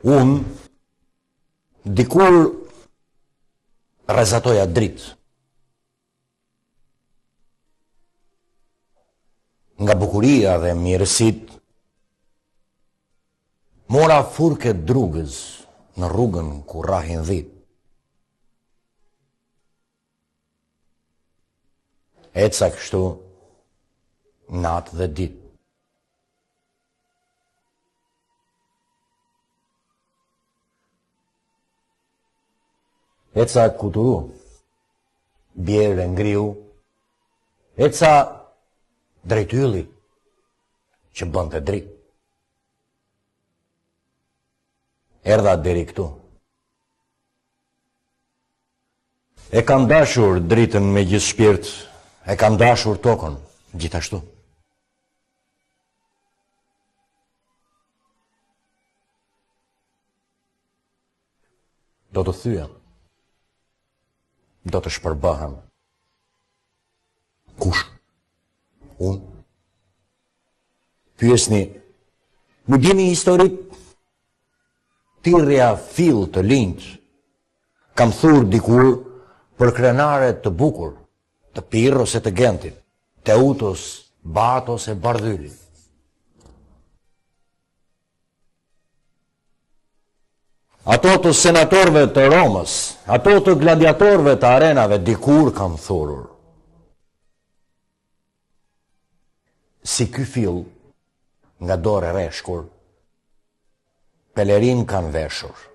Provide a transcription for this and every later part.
Unë dikur rrezatoja dritë. Nga bukuria dhe mirësit, mora furke drugës në rrugën ku rrahin dhit. Eca kështu natë dhe dit. Eca kuturu, bjerë ngriu, eca drejt ylli që bënte dritë. Erdha deri këtu. E kam dashur dritën me gjithë shpirt, e kam dashur tokën gjithashtu. Do të thyem, do të shpërbahem. Kush? Unë? Pyesni, më dini historit? Tirja fill të linç, kam thur dikur për krenare të bukur, të Pirë ose të Gentit, Teutos, Batos e Bardhyli. Ato të senatorve të Romës, ato të gladiatorve të arenave, dikur kam thurur. Si ky fill nga dore reshkur, pelerin kanë veshur.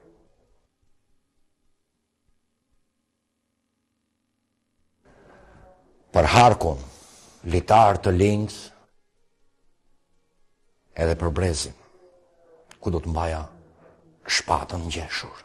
Për harkun, litar të linjës, edhe për brezin, ku do të mbaja shpatën ngjeshur.